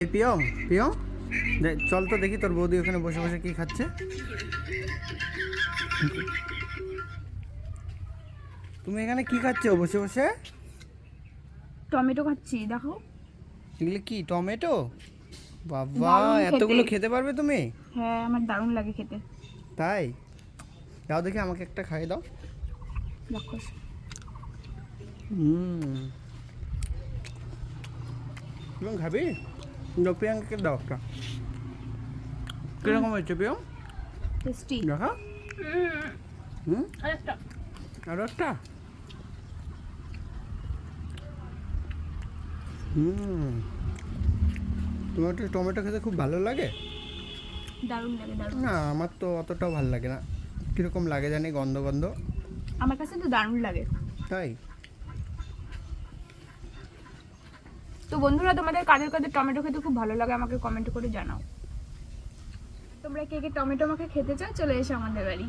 এই পিয়ং পিয়ং, চল তো দেখি তোর বৌদি ওখানে বসে বসে কি খাচ্ছে। তুমি এখানে কি খাচ্ছো বসে বসে? টমেটো খাচ্ছি, দেখো। এগুলো কি টমেটো? বাবা, দারুণ খেতে। এতগুলো খেতে পারবে তুমি? হ্যাঁ, আমার দারুণ লাগে খেতে। তাই? দাও দেখি, আমাকে একটা খাইয়ে দাও। দেখো, পিয়ং খাবি? দাও, প্রিয়াঙ্কাকে দাও একটা। কিরকম হয়েছে পিয়ং? টেস্টি। দেখা। হুম, আরেকটা। আরো একটা। তোমার কি টমেটো খেতে খুব ভালো লাগে? দারুণ লাগে, দারুণ। না, আমার তো অতটাও ভালো লাগে না। কিরকম লাগে জানি, গন্ধ গন্ধ। আমার কাছে তো দারুণ লাগে। তাই? তো বন্ধুরা, তোমাদের কাদের কাদের টমেটো খেতে খুব ভালো লাগে আমাকে কমেন্ট করে জানাও। তোমরা কে কে টমেটো আমাকে খেতে চাও, চলে এসো আমাদের বাড়ি।